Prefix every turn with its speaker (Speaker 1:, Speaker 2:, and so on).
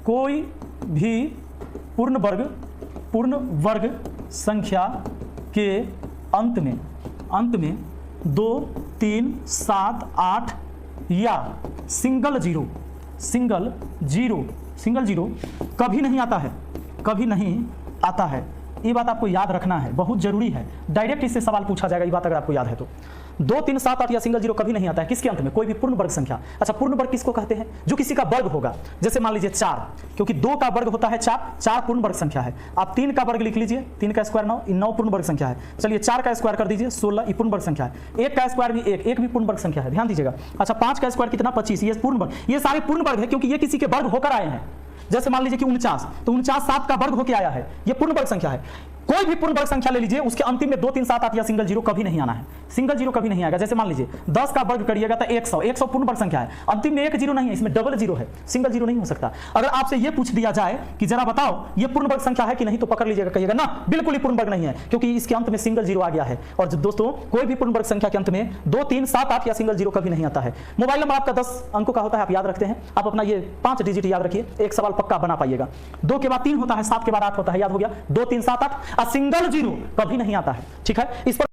Speaker 1: कोई भी पूर्ण वर्ग संख्या के अंत में 2, 3, 7, 8 या सिंगल जीरो कभी नहीं आता है। ये बात आपको याद रखना है, बहुत जरूरी है। डायरेक्ट इससे सवाल पूछा जाएगा, ये बात अगर आपको याद है तो। 2, 3, 7, 8 या सिंगल जीरो कभी नहीं आता है किसके अंत में? कोई भी पूर्ण वर्ग संख्या। अच्छा, पूर्ण वर्ग किसको कहते हैं? जो किसी का वर्ग होगा। जैसे मान लीजिए 4, क्योंकि 2 का वर्ग होता है 4 पूर्ण वर्ग संख्या है। आप 3 का वर्ग लिख लीजिए, 3 का स्क्वायर 9 पूर्ण वर्ग संख्या है। चलिए 4 का स्क्वायर कर दीजिए 16, ये पूर्ण वर्ग संख्या है। 1 का स्क्वायर भी 1 भी पूर्ण वर्ग संख्या है, ध्यान दीजिएगा। अच्छा, 5 का स्क्वायर कितना? 25, ये पूर्ण वर्ग। ये सारे पूर्ण वर्ग है क्योंकि ये किसी के वर्ग होकर आए हैं। जैसे मान लीजिए कि 49, तो 49 7 का वर्ग होकर आया है, ये पूर्ण वर्ग संख्या है। कोई भी पूर्ण वर्ग संख्या ले लीजिए, उसके अंतिम में 2, 3, 7, 8 या सिंगल जीरो कभी नहीं आना है। सिंगल जीरो कभी नहीं आएगा। जैसे मान लीजिए 10 का वर्ग करिएगा तो 100 पूर्ण वर्ग संख्या है, अंतिम में 1 जीरो नहीं है, इसमें डबल जीरो है, सिंगल जीरो नहीं हो सकता। अगर आपसे यह पूछ दिया जाए कि जरा बताओ ये पूर्ण वर्ग संख्या है कि नहीं, तो पकड़ लीजिएगा, कहिएगा ना बिल्कुल ही पूर्ण वर्ग नहीं है, क्योंकि इसके अंत में सिंगल जीरो आ गया है। और दोस्तों, कोई भी पूर्ण वर्ग संख्या के अंत में 2, 3, 7, 8 या सिंगल जीरो कभी नहीं आता है। मोबाइल नंबर आपका 10 अंकों का होता है, आप याद रखते हैं। आप अपना ये 5 डिजिट याद रखिए, एक सवाल पक्का बना पाइएगा। 2 के बाद 3 होता है, 7 के बाद 8 होता है, याद हो गया। 2, 3, 7, 8 और सिंगल जीरो कभी नहीं आता है, ठीक है। इस पर